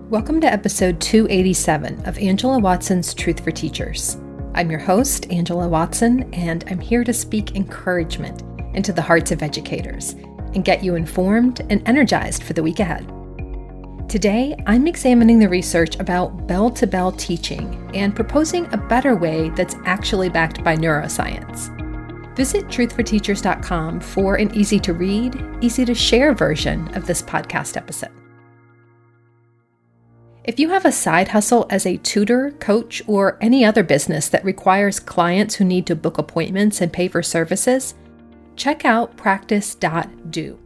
Welcome to episode 287 of Angela Watson's Truth for Teachers. I'm your host, Angela Watson, and I'm here to speak encouragement into the hearts of educators and get you informed and energized for the week ahead. Today, I'm examining the research about bell-to-bell teaching and proposing a better way that's actually backed by neuroscience. Visit truthforteachers.com for an easy-to-read, easy-to-share version of this podcast episode. If you have a side hustle as a tutor, coach, or any other business that requires clients who need to book appointments and pay for services, check out practice.do.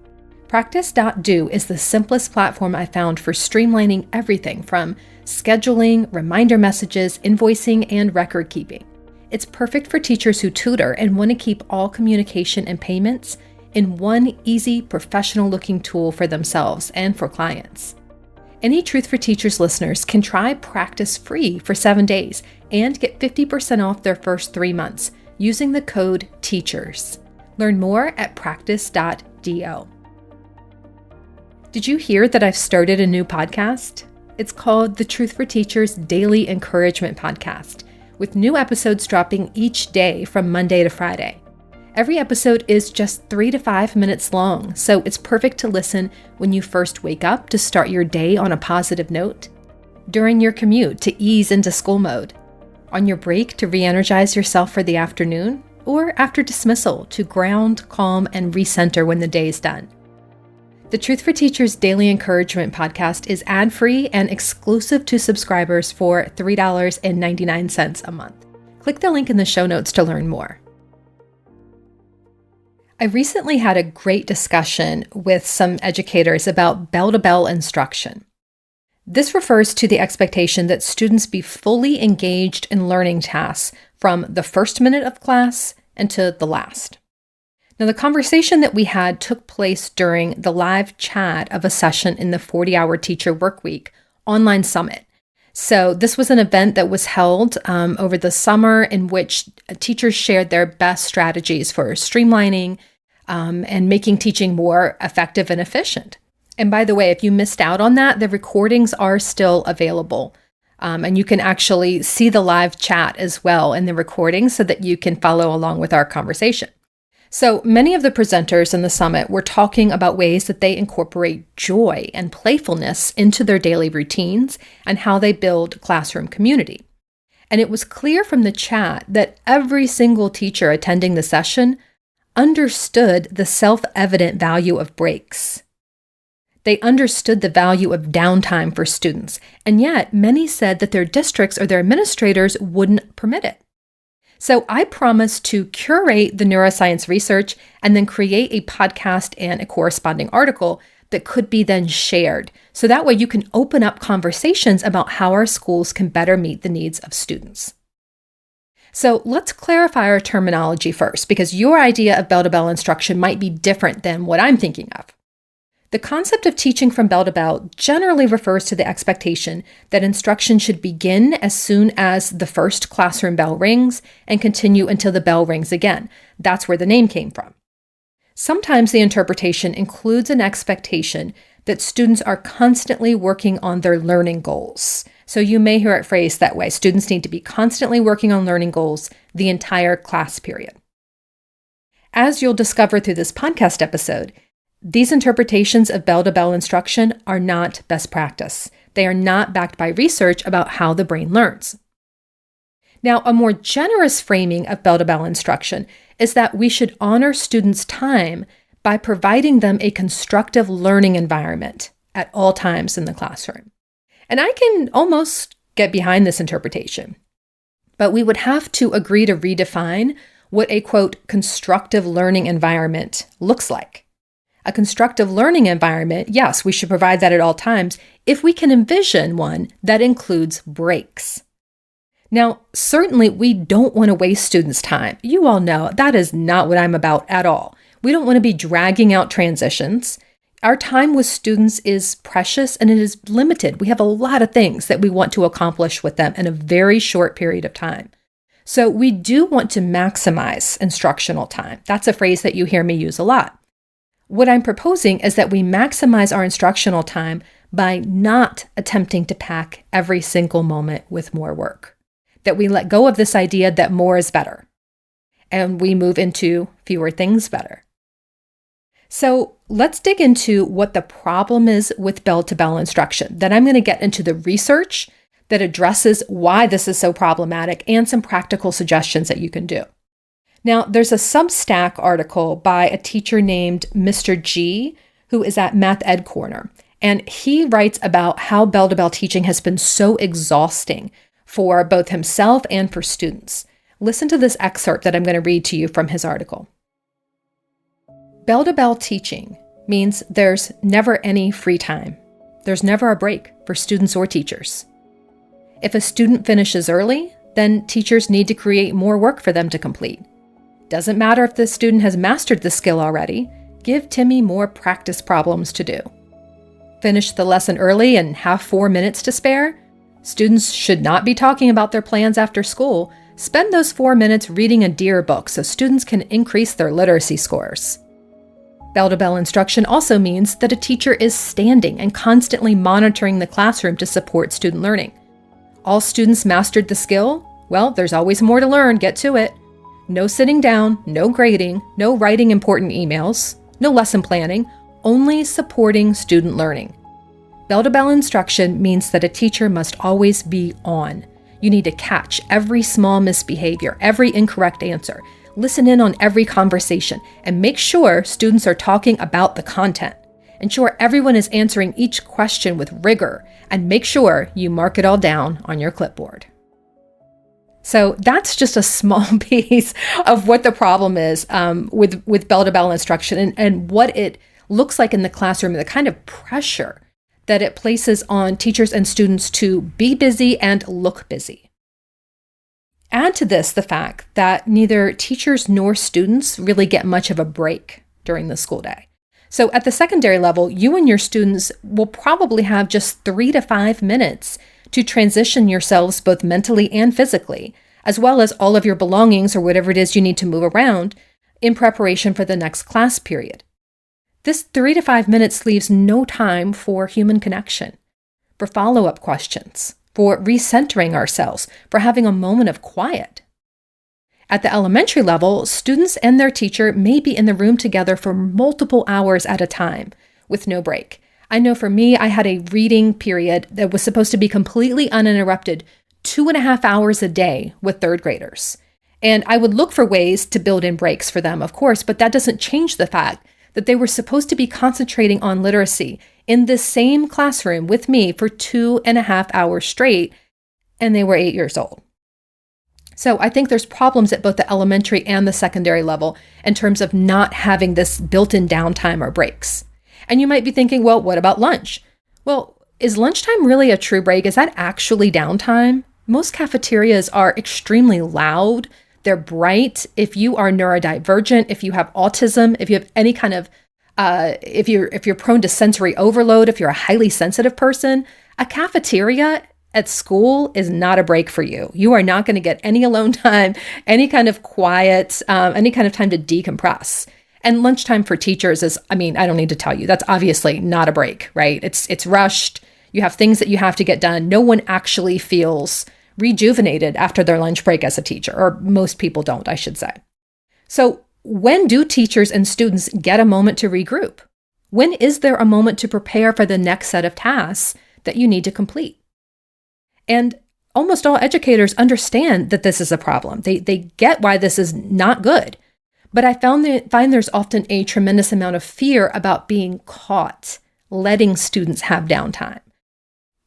Practice.do is the simplest platform I found for streamlining everything from scheduling, reminder messages, invoicing, and record keeping. It's perfect for teachers who tutor and want to keep all communication and payments in one easy, professional-looking tool for themselves and for clients. Any Truth for Teachers listeners can try Practice free for 7 days and get 50% off their first 3 months using the code TEACHERS. Learn more at practice.do. Did you hear that I've started a new podcast? It's called the Truth for Teachers Daily Encouragement Podcast, with new episodes dropping each day from Monday to Friday. Every episode is just 3 to 5 minutes long, so it's perfect to listen when you first wake up to start your day on a positive note, during your commute to ease into school mode, on your break to re-energize yourself for the afternoon, or after dismissal to ground, calm, and recenter when the day is done. The Truth for Teachers Daily Encouragement Podcast is ad-free and exclusive to subscribers for $3.99 a month. Click the link in the show notes to learn more. I recently had a great discussion with some educators about bell-to-bell instruction. This refers to the expectation that students be fully engaged in learning tasks from the first minute of class and to the last. Now, the conversation that we had took place during the live chat of a session in the 40-hour Teacher Workweek online summit. So this was an event that was held over the summer in which teachers shared their best strategies for streamlining and making teaching more effective and efficient. And by the way, if you missed out on that, the recordings are still available. And you can actually see the live chat as well in the recording so that you can follow along with our conversation. So many of the presenters in the summit were talking about ways that they incorporate joy and playfulness into their daily routines and how they build classroom community. And it was clear from the chat that every single teacher attending the session understood the self-evident value of breaks. They understood the value of downtime for students, and yet many said that their districts or their administrators wouldn't permit it. So I promised to curate the neuroscience research and then create a podcast and a corresponding article that could be then shared. So that way you can open up conversations about how our schools can better meet the needs of students. So let's clarify our terminology first, because your idea of bell-to-bell instruction might be different than what I'm thinking of. The concept of teaching from bell to bell generally refers to the expectation that instruction should begin as soon as the first classroom bell rings and continue until the bell rings again. That's where the name came from. Sometimes the interpretation includes an expectation that students are constantly working on their learning goals. So you may hear it phrased that way. Students need to be constantly working on learning goals the entire class period. As you'll discover through this podcast episode, these interpretations of bell-to-bell instruction are not best practice. They are not backed by research about how the brain learns. Now, a more generous framing of bell-to-bell instruction is that we should honor students' time by providing them a constructive learning environment at all times in the classroom. And I can almost get behind this interpretation, but we would have to agree to redefine what a, quote, constructive learning environment looks like. A constructive learning environment, yes, we should provide that at all times if we can envision one that includes breaks. Now, certainly we don't want to waste students' time. You all know that is not what I'm about at all. We don't want to be dragging out transitions. Our time with students is precious and it is limited. We have a lot of things that we want to accomplish with them in a very short period of time. So we do want to maximize instructional time. That's a phrase that you hear me use a lot. What I'm proposing is that we maximize our instructional time by not attempting to pack every single moment with more work. That we let go of this idea that more is better, and we move into fewer things better. So let's dig into what the problem is with bell-to-bell instruction. Then I'm going to get into the research that addresses why this is so problematic and some practical suggestions that you can do. Now, there's a Substack article by a teacher named Mr. G, who is at Math Ed Corner, and he writes about how bell-to-bell teaching has been so exhausting for both himself and for students. Listen to this excerpt that I'm going to read to you from his article. Bell-to-bell teaching means there's never any free time. There's never a break for students or teachers. If a student finishes early, then teachers need to create more work for them to complete. Doesn't matter if the student has mastered the skill already, give Timmy more practice problems to do. Finish the lesson early and have 4 minutes to spare? Students should not be talking about their plans after school. Spend those 4 minutes reading a Dear book so students can increase their literacy scores. Bell-to-bell instruction also means that a teacher is standing and constantly monitoring the classroom to support student learning. All students mastered the skill? Well, there's always more to learn. Get to it. No sitting down, no grading, no writing important emails, no lesson planning, only supporting student learning. Bell-to-bell instruction means that a teacher must always be on. You need to catch every small misbehavior, every incorrect answer, listen in on every conversation, and make sure students are talking about the content. Ensure everyone is answering each question with rigor, and make sure you mark it all down on your clipboard. So that's just a small piece of what the problem is with bell-to-bell instruction and what it looks like in the classroom, the kind of pressure that it places on teachers and students to be busy and look busy. Add to this the fact that neither teachers nor students really get much of a break during the school day. So at the secondary level, you and your students will probably have just 3 to 5 minutes to transition yourselves both mentally and physically, as well as all of your belongings or whatever it is you need to move around in preparation for the next class period. This 3 to 5 minutes leaves no time for human connection, for follow-up questions, for recentering ourselves, for having a moment of quiet. At the elementary level, students and their teacher may be in the room together for multiple hours at a time with no break. I know for me, I had a reading period that was supposed to be completely uninterrupted 2.5 hours a day with third graders. And I would look for ways to build in breaks for them, of course, but that doesn't change the fact that they were supposed to be concentrating on literacy in this same classroom with me for 2.5 hours straight, and they were 8 years old. So I think there's problems at both the elementary and the secondary level in terms of not having this built-in downtime or breaks. And you might be thinking, well, what about lunch? Well, is lunchtime really a true break? Is that actually downtime? Most cafeterias are extremely loud. They're bright. If you are neurodivergent, if you have autism, if you have any kind of, if you're prone to sensory overload, if you're a highly sensitive person, a cafeteria at school is not a break for you. You are not going to get any alone time, any kind of quiet, any kind of time to decompress. And lunchtime for teachers is, I don't need to tell you, that's obviously not a break, right? It's rushed. You have things that you have to get done. No one actually feels rejuvenated after their lunch break as a teacher, or most people don't, I should say. So when do teachers and students get a moment to regroup? When is there a moment to prepare for the next set of tasks that you need to complete? And almost all educators understand that this is a problem. They get why this is not good. But I find there's often a tremendous amount of fear about being caught, letting students have downtime.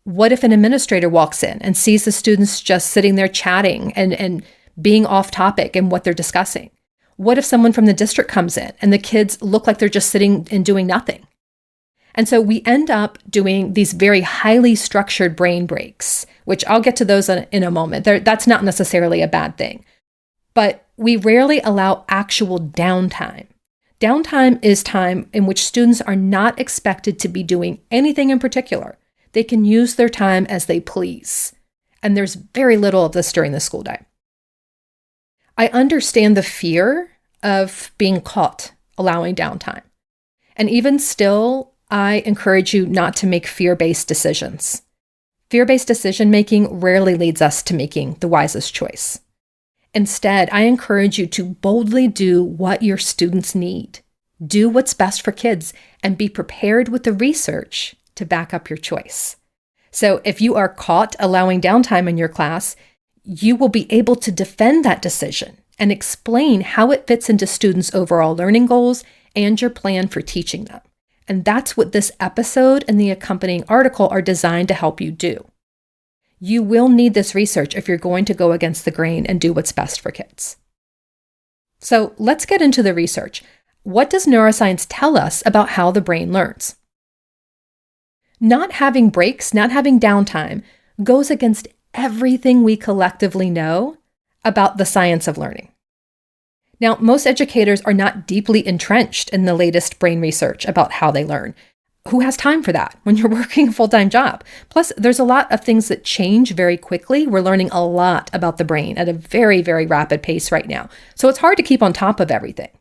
What if an administrator walks in and sees the students just sitting there chatting and being off topic in what they're discussing? What if someone from the district comes in and the kids look like they're just sitting and doing nothing? And so we end up doing these very highly structured brain breaks, which I'll get to those in a moment. That's not necessarily a bad thing. But we rarely allow actual downtime. Downtime is time in which students are not expected to be doing anything in particular. They can use their time as they please. And there's very little of this during the school day. I understand the fear of being caught allowing downtime. And even still, I encourage you not to make fear-based decisions. Fear-based decision-making rarely leads us to making the wisest choice. Instead, I encourage you to boldly do what your students need. Do what's best for kids and be prepared with the research to back up your choice. So if you are caught allowing downtime in your class, you will be able to defend that decision and explain how it fits into students' overall learning goals and your plan for teaching them. And that's what this episode and the accompanying article are designed to help you do. You will need this research if you're going to go against the grain and do what's best for kids. So let's get into the research. What does neuroscience tell us about how the brain learns? Not having breaks, not having downtime, goes against everything we collectively know about the science of learning. Now, most educators are not deeply entrenched in the latest brain research about how they learn. Who has time for that when you're working a full-time job? Plus, there's a lot of things that change very quickly. We're learning a lot about the brain at a very, very rapid pace right now. So it's hard to keep on top of everything.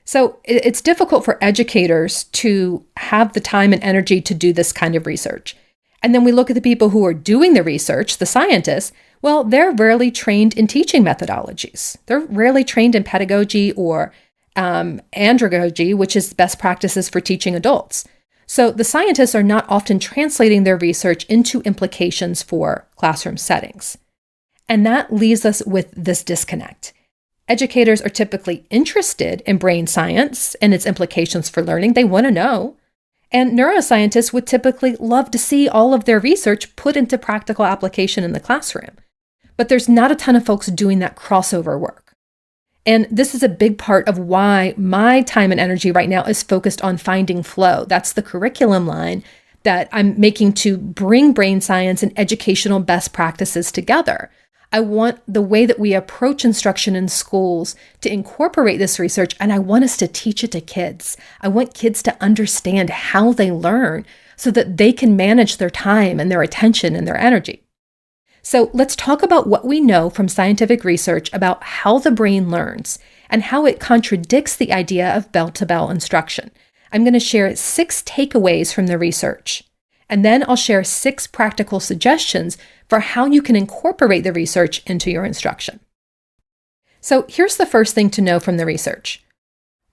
So it's difficult for educators to have the time and energy to do this kind of research. And then we look at the people who are doing the research, the scientists. Well, they're rarely trained in teaching methodologies. They're rarely trained in pedagogy or andragogy, which is best practices for teaching adults. So the scientists are not often translating their research into implications for classroom settings. And that leaves us with this disconnect. Educators are typically interested in brain science and its implications for learning. They want to know. And neuroscientists would typically love to see all of their research put into practical application in the classroom. But there's not a ton of folks doing that crossover work. And this is a big part of why my time and energy right now is focused on finding flow. That's the curriculum line that I'm making to bring brain science and educational best practices together. I want the way that we approach instruction in schools to incorporate this research, and I want us to teach it to kids. I want kids to understand how they learn so that they can manage their time and their attention and their energy. So let's talk about what we know from scientific research about how the brain learns and how it contradicts the idea of bell-to-bell instruction. I'm going to share 6 takeaways from the research, and then I'll share 6 practical suggestions for how you can incorporate the research into your instruction. So here's the first thing to know from the research.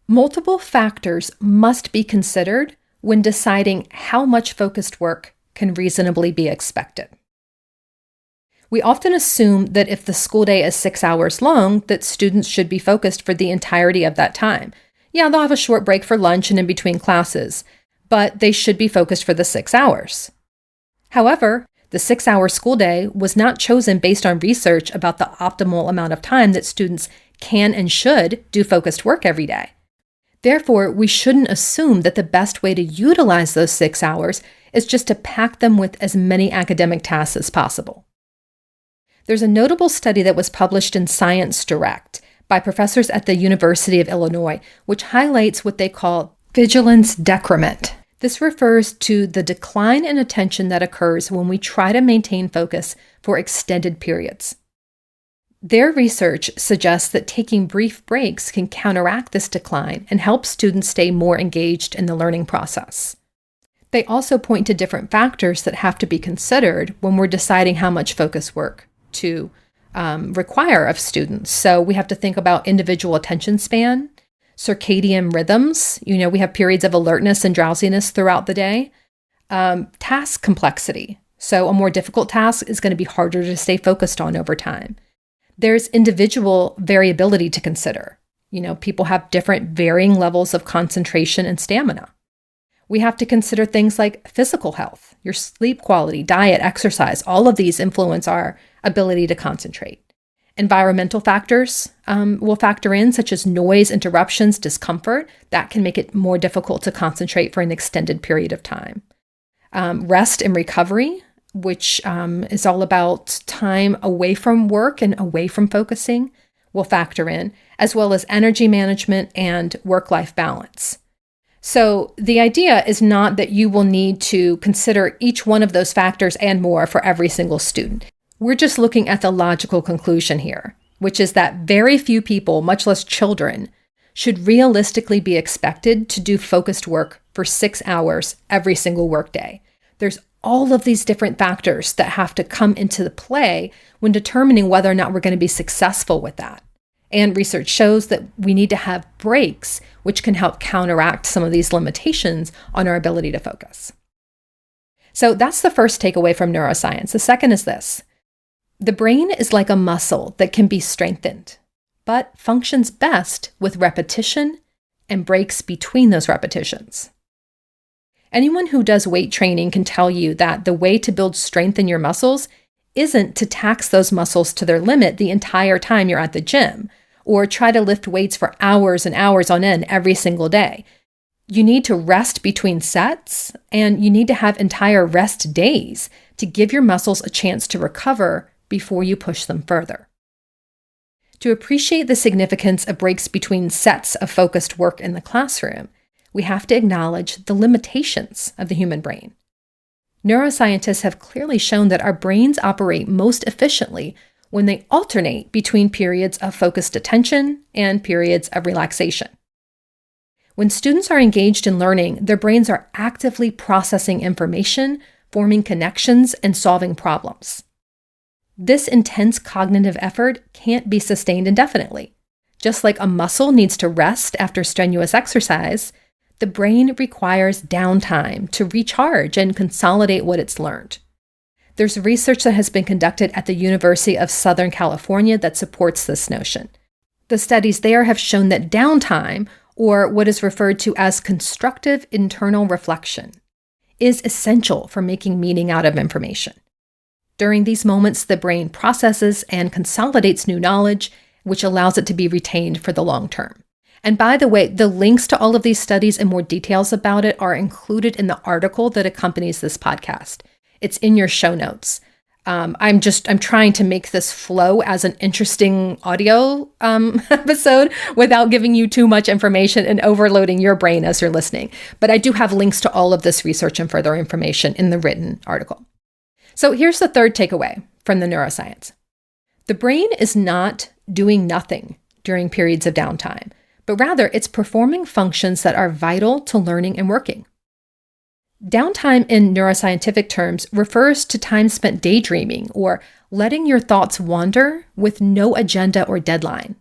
Multiple factors must be considered when deciding how much focused work can reasonably be expected. We often assume that if the school day is 6 hours long, that students should be focused for the entirety of that time. Yeah, they'll have a short break for lunch and in between classes, but they should be focused for the 6 hours. However, the 6-hour school day was not chosen based on research about the optimal amount of time that students can and should do focused work every day. Therefore, we shouldn't assume that the best way to utilize those 6 hours is just to pack them with as many academic tasks as possible. There's a notable study that was published in Science Direct by professors at the University of Illinois, which highlights what they call vigilance decrement. This refers to the decline in attention that occurs when we try to maintain focus for extended periods. Their research suggests that taking brief breaks can counteract this decline and help students stay more engaged in the learning process. They also point to different factors that have to be considered when we're deciding how much focus work to require of students. So we have to think about individual attention span, circadian rhythms. We have periods of alertness and drowsiness throughout the day. Task complexity. So a more difficult task is going to be harder to stay focused on over time. There's individual variability to consider. People have different varying levels of concentration and stamina. We have to consider things like physical health, your sleep quality, diet, exercise. All of these influence our ability to concentrate. Environmental factors will factor in, such as noise, interruptions, discomfort. That can make it more difficult to concentrate for an extended period of time. Rest and recovery, which is all about time away from work and away from focusing, will factor in, as well as energy management and work-life balance. So the idea is not that you will need to consider each one of those factors and more for every single student. We're just looking at the logical conclusion here, which is that very few people, much less children, should realistically be expected to do focused work for 6 hours every single workday. There's all of these different factors that have to come into the play when determining whether or not we're going to be successful with that. And research shows that we need to have breaks, which can help counteract some of these limitations on our ability to focus. So that's the first takeaway from neuroscience. The second is this: the brain is like a muscle that can be strengthened, but functions best with repetition and breaks between those repetitions. Anyone who does weight training can tell you that the way to build strength in your muscles isn't to tax those muscles to their limit the entire time you're at the gym, or try to lift weights for hours and hours on end every single day. You need to rest between sets, and you need to have entire rest days to give your muscles a chance to recover before you push them further. To appreciate the significance of breaks between sets of focused work in the classroom, we have to acknowledge the limitations of the human brain. Neuroscientists have clearly shown that our brains operate most efficiently when they alternate between periods of focused attention and periods of relaxation. When students are engaged in learning, their brains are actively processing information, forming connections, and solving problems. This intense cognitive effort can't be sustained indefinitely. Just like a muscle needs to rest after strenuous exercise, the brain requires downtime to recharge and consolidate what it's learned. There's research that has been conducted at the University of Southern California that supports this notion. The studies there have shown that downtime, or what is referred to as constructive internal reflection, is essential for making meaning out of information. During these moments, the brain processes and consolidates new knowledge, which allows it to be retained for the long term. And by the way, the links to all of these studies and more details about it are included in the article that accompanies this podcast. It's in your show notes. I'm trying to make this flow as an interesting audio episode without giving you too much information and overloading your brain as you're listening. But I do have links to all of this research and further information in the written article. So here's the third takeaway from the neuroscience. The brain is not doing nothing during periods of downtime, but rather it's performing functions that are vital to learning and working. Downtime in neuroscientific terms refers to time spent daydreaming or letting your thoughts wander with no agenda or deadline.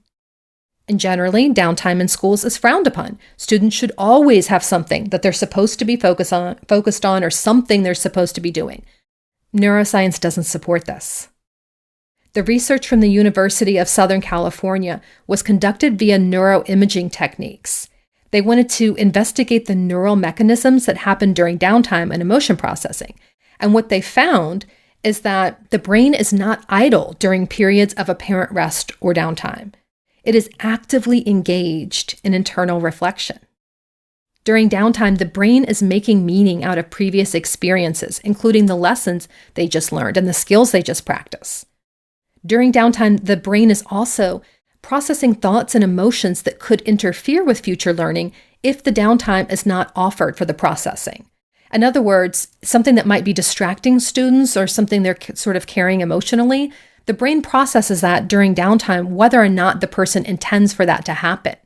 And generally, downtime in schools is frowned upon. Students should always have something that they're supposed to be focused on or something they're supposed to be doing. Neuroscience doesn't support this. The research from the University of Southern California was conducted via neuroimaging techniques. They wanted to investigate the neural mechanisms that happen during downtime and emotion processing. And what they found is that the brain is not idle during periods of apparent rest or downtime. It is actively engaged in internal reflection. During downtime, the brain is making meaning out of previous experiences, including the lessons they just learned and the skills they just practiced. During downtime, the brain is also processing thoughts and emotions that could interfere with future learning if the downtime is not offered for the processing. In other words, something that might be distracting students or something they're sort of carrying emotionally, the brain processes that during downtime, whether or not the person intends for that to happen.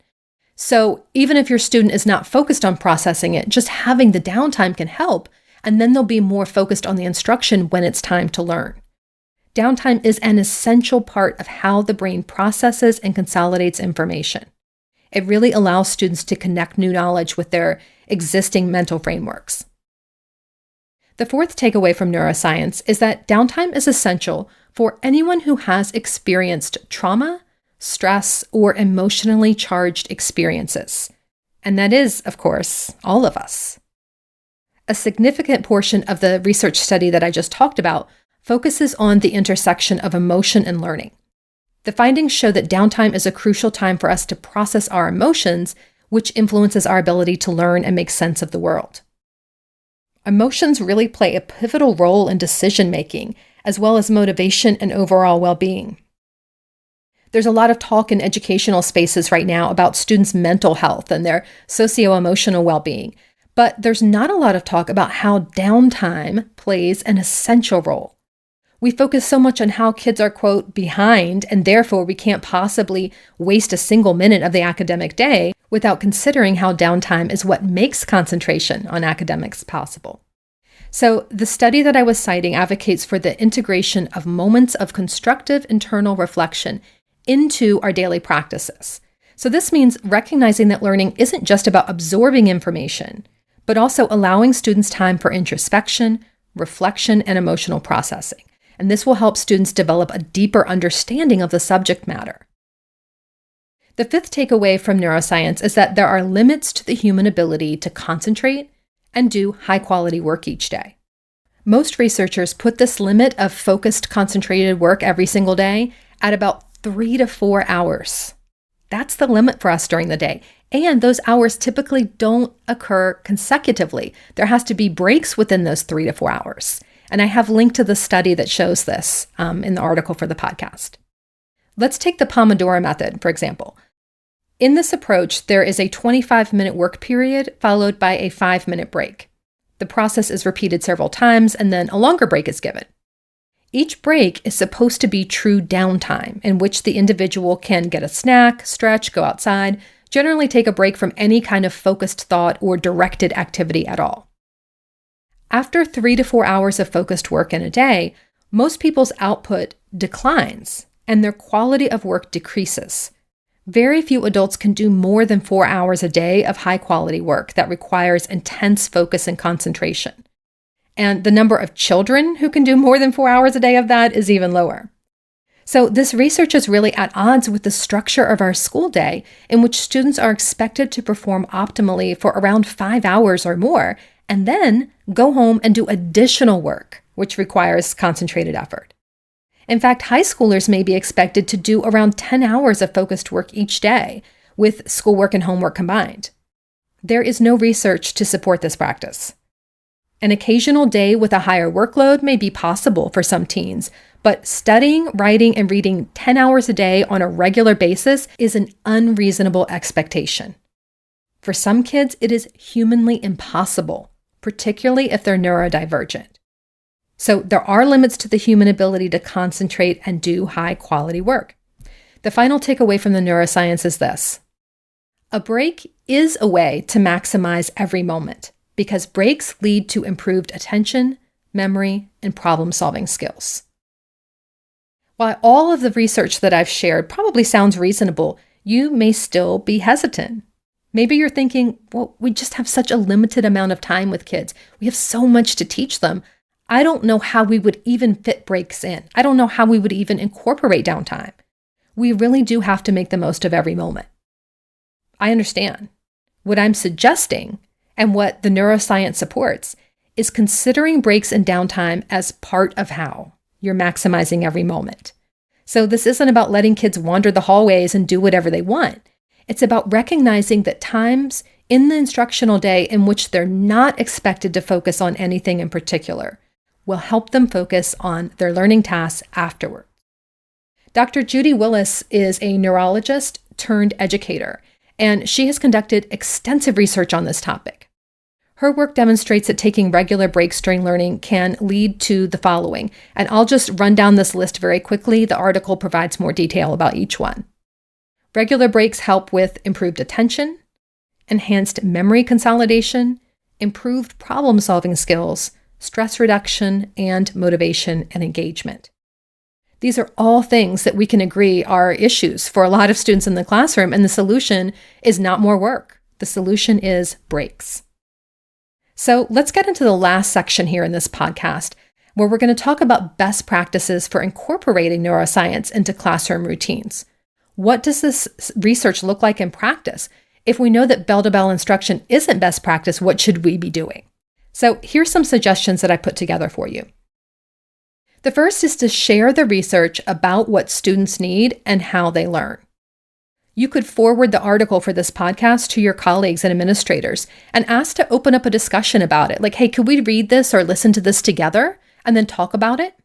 So even if your student is not focused on processing it, just having the downtime can help, and then they'll be more focused on the instruction when it's time to learn. Downtime is an essential part of how the brain processes and consolidates information. It really allows students to connect new knowledge with their existing mental frameworks. The fourth takeaway from neuroscience is that downtime is essential for anyone who has experienced trauma, stress, or emotionally charged experiences. And that is, of course, all of us. A significant portion of the research study that I just talked about focuses on the intersection of emotion and learning. The findings show that downtime is a crucial time for us to process our emotions, which influences our ability to learn and make sense of the world. Emotions really play a pivotal role in decision-making, as well as motivation and overall well-being. There's a lot of talk in educational spaces right now about students' mental health and their socio-emotional well-being, but there's not a lot of talk about how downtime plays an essential role. We focus so much on how kids are, quote, behind, and therefore we can't possibly waste a single minute of the academic day without considering how downtime is what makes concentration on academics possible. So the study that I was citing advocates for the integration of moments of constructive internal reflection into our daily practices. So this means recognizing that learning isn't just about absorbing information, but also allowing students time for introspection, reflection, and emotional processing. And this will help students develop a deeper understanding of the subject matter. The fifth takeaway from neuroscience is that there are limits to the human ability to concentrate and do high-quality work each day. Most researchers put this limit of focused, concentrated work every single day at about 3 to 4 hours. That's the limit for us during the day. And those hours typically don't occur consecutively. There has to be breaks within those 3 to 4 hours. And I have linked to the study that shows this in the article for the podcast. Let's take the Pomodoro method, for example. In this approach, there is a 25-minute work period followed by a 5-minute break. The process is repeated several times, and then a longer break is given. Each break is supposed to be true downtime, in which the individual can get a snack, stretch, go outside, generally take a break from any kind of focused thought or directed activity at all. After 3 to 4 hours of focused work in a day, most people's output declines and their quality of work decreases. Very few adults can do more than 4 hours a day of high-quality work that requires intense focus and concentration. And the number of children who can do more than 4 hours a day of that is even lower. So this research is really at odds with the structure of our school day, in which students are expected to perform optimally for around 5 hours or more, and then go home and do additional work, which requires concentrated effort. In fact, high schoolers may be expected to do around 10 hours of focused work each day, with schoolwork and homework combined. There is no research to support this practice. An occasional day with a higher workload may be possible for some teens, but studying, writing, and reading 10 hours a day on a regular basis is an unreasonable expectation. For some kids, it is humanly impossible, particularly if they're neurodivergent. So there are limits to the human ability to concentrate and do high-quality work. The final takeaway from the neuroscience is this: a break is a way to maximize every moment, because breaks lead to improved attention, memory, and problem-solving skills. While all of the research that I've shared probably sounds reasonable, you may still be hesitant. Maybe you're thinking, well, we just have such a limited amount of time with kids. We have so much to teach them. I don't know how we would even fit breaks in. I don't know how we would even incorporate downtime. We really do have to make the most of every moment. I understand. What I'm suggesting, and what the neuroscience supports, is considering breaks and downtime as part of how you're maximizing every moment. So this isn't about letting kids wander the hallways and do whatever they want. It's about recognizing that times in the instructional day in which they're not expected to focus on anything in particular will help them focus on their learning tasks afterward. Dr. Judy Willis is a neurologist turned educator, and she has conducted extensive research on this topic. Her work demonstrates that taking regular breaks during learning can lead to the following, and I'll just run down this list very quickly. The article provides more detail about each one. Regular breaks help with improved attention, enhanced memory consolidation, improved problem-solving skills, stress reduction, and motivation and engagement. These are all things that we can agree are issues for a lot of students in the classroom, and the solution is not more work. The solution is breaks. So let's get into the last section here in this podcast, where we're going to talk about best practices for incorporating neuroscience into classroom routines. What does this research look like in practice? If we know that bell-to-bell instruction isn't best practice, what should we be doing? So here's some suggestions that I put together for you. The first is to share the research about what students need and how they learn. You could forward the article for this podcast to your colleagues and administrators and ask to open up a discussion about it. Like, hey, could we read this or listen to this together and then talk about it?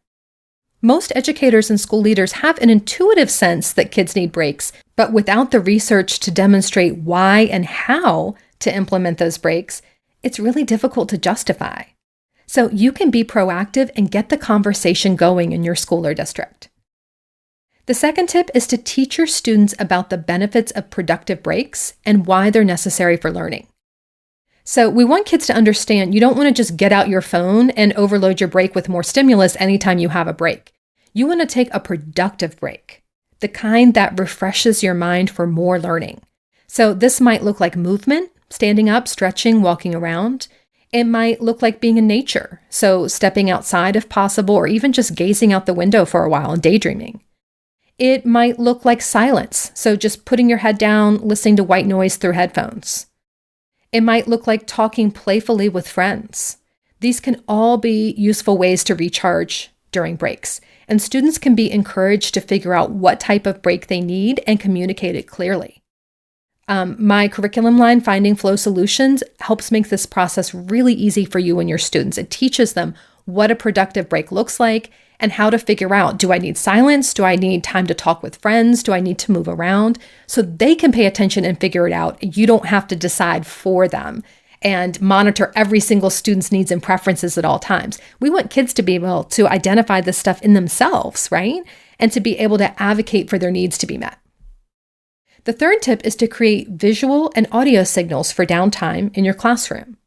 Most educators and school leaders have an intuitive sense that kids need breaks, but without the research to demonstrate why and how to implement those breaks, it's really difficult to justify. So you can be proactive and get the conversation going in your school or district. The second tip is to teach your students about the benefits of productive breaks and why they're necessary for learning. So we want kids to understand you don't want to just get out your phone and overload your break with more stimulus anytime you have a break. You want to take a productive break, the kind that refreshes your mind for more learning. So this might look like movement, standing up, stretching, walking around. It might look like being in nature, so stepping outside if possible, or even just gazing out the window for a while and daydreaming. It might look like silence, so just putting your head down, listening to white noise through headphones. It might look like talking playfully with friends. These can all be useful ways to recharge during breaks, and students can be encouraged to figure out what type of break they need and communicate it clearly. My curriculum line, Finding Flow Solutions, helps make this process really easy for you and your students. It teaches them what a productive break looks like and how to figure out, do I need silence? Do I need time to talk with friends? Do I need to move around? So they can pay attention and figure it out. You don't have to decide for them and monitor every single student's needs and preferences at all times. We want kids to be able to identify this stuff in themselves, right? And to be able to advocate for their needs to be met. The third tip is to create visual and audio signals for downtime in your classroom.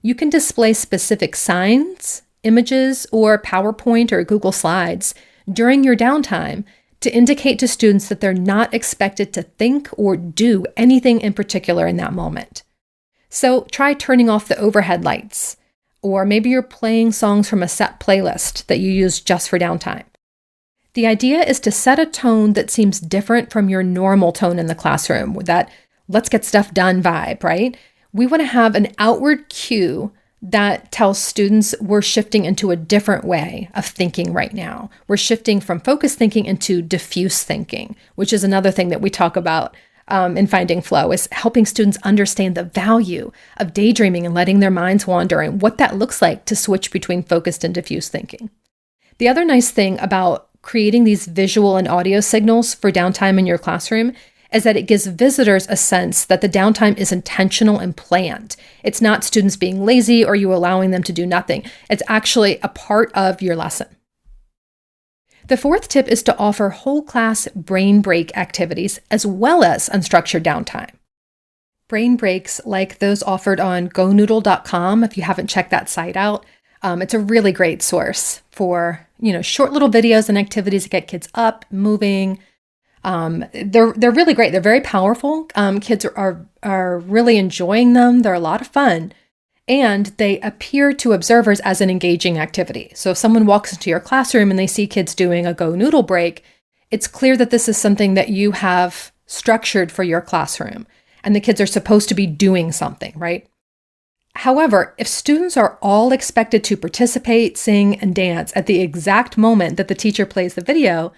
You can display specific signs, images, or PowerPoint or Google Slides during your downtime to indicate to students that they're not expected to think or do anything in particular in that moment. So try turning off the overhead lights, or maybe you're playing songs from a set playlist that you use just for downtime. The idea is to set a tone that seems different from your normal tone in the classroom, with that let's get stuff done vibe, right? We want to have an outward cue that tells students we're shifting into a different way of thinking right now. We're shifting from focused thinking into diffuse thinking, which is another thing that we talk about in Finding Flow, is helping students understand the value of daydreaming and letting their minds wander and what that looks like to switch between focused and diffuse thinking. The other nice thing about creating these visual and audio signals for downtime in your classroom is that it gives visitors a sense that the downtime is intentional and planned. It's not students being lazy or you allowing them to do nothing. It's actually a part of your lesson. The fourth tip is to offer whole class brain break activities as well as unstructured downtime. Brain breaks like those offered on gonoodle.com, if you haven't checked that site out, it's a really great source for, short little videos and activities that get kids up, moving. They're really great. They're very powerful. Kids are really enjoying them. They're a lot of fun. And they appear to observers as an engaging activity. So if someone walks into your classroom and they see kids doing a Go Noodle break, it's clear that this is something that you have structured for your classroom. And the kids are supposed to be doing something, right? However, if students are all expected to participate, sing, and dance at the exact moment that the teacher plays the video,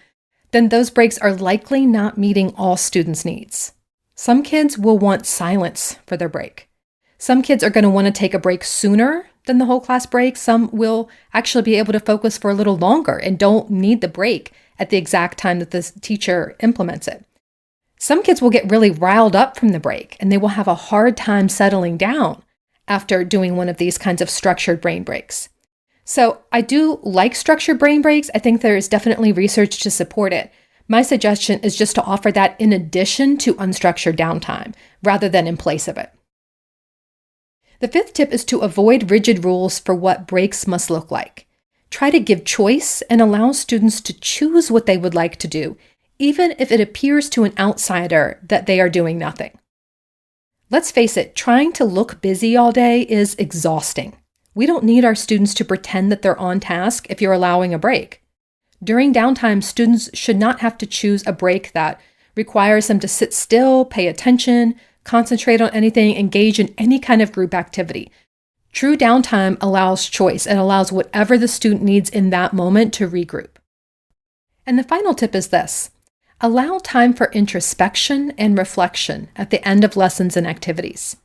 then those breaks are likely not meeting all students' needs. Some kids will want silence for their break. Some kids are going to want to take a break sooner than the whole class break. Some will actually be able to focus for a little longer and don't need the break at the exact time that the teacher implements it. Some kids will get really riled up from the break and they will have a hard time settling down after doing one of these kinds of structured brain breaks. So I do like structured brain breaks. I think there is definitely research to support it. My suggestion is just to offer that in addition to unstructured downtime rather than in place of it. The fifth tip is to avoid rigid rules for what breaks must look like. Try to give choice and allow students to choose what they would like to do, even if it appears to an outsider that they are doing nothing. Let's face it, trying to look busy all day is exhausting. We don't need our students to pretend that they're on task if you're allowing a break. During downtime, students should not have to choose a break that requires them to sit still, pay attention, concentrate on anything, engage in any kind of group activity. True downtime allows choice and allows whatever the student needs in that moment to regroup. And the final tip is this: allow time for introspection and reflection at the end of lessons and activities.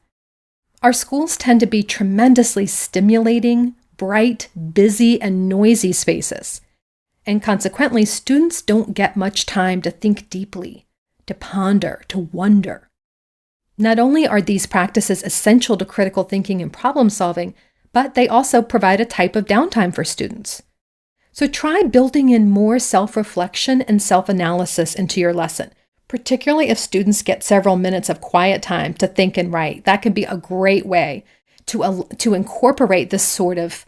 Our schools tend to be tremendously stimulating, bright, busy, and noisy spaces. And consequently, students don't get much time to think deeply, to ponder, to wonder. Not only are these practices essential to critical thinking and problem solving, but they also provide a type of downtime for students. So try building in more self-reflection and self-analysis into your lesson, particularly if students get several minutes of quiet time to think and write. That could be a great way to incorporate this sort of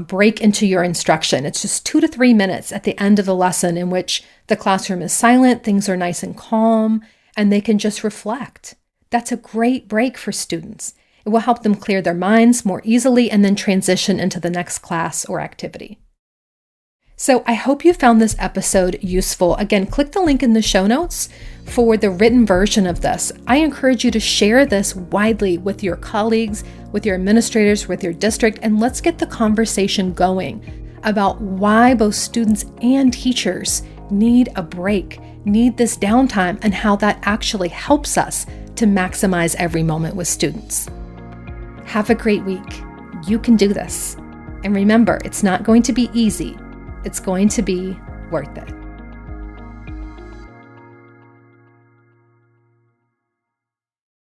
break into your instruction. It's just 2 to 3 minutes at the end of the lesson in which the classroom is silent, things are nice and calm, and they can just reflect. That's a great break for students. It will help them clear their minds more easily and then transition into the next class or activity. So I hope you found this episode useful. Again, click the link in the show notes for the written version of this. I encourage you to share this widely with your colleagues, with your administrators, with your district, and let's get the conversation going about why both students and teachers need a break, need this downtime, and how that actually helps us to maximize every moment with students. Have a great week. You can do this. And remember, it's not going to be easy. It's going to be worth it.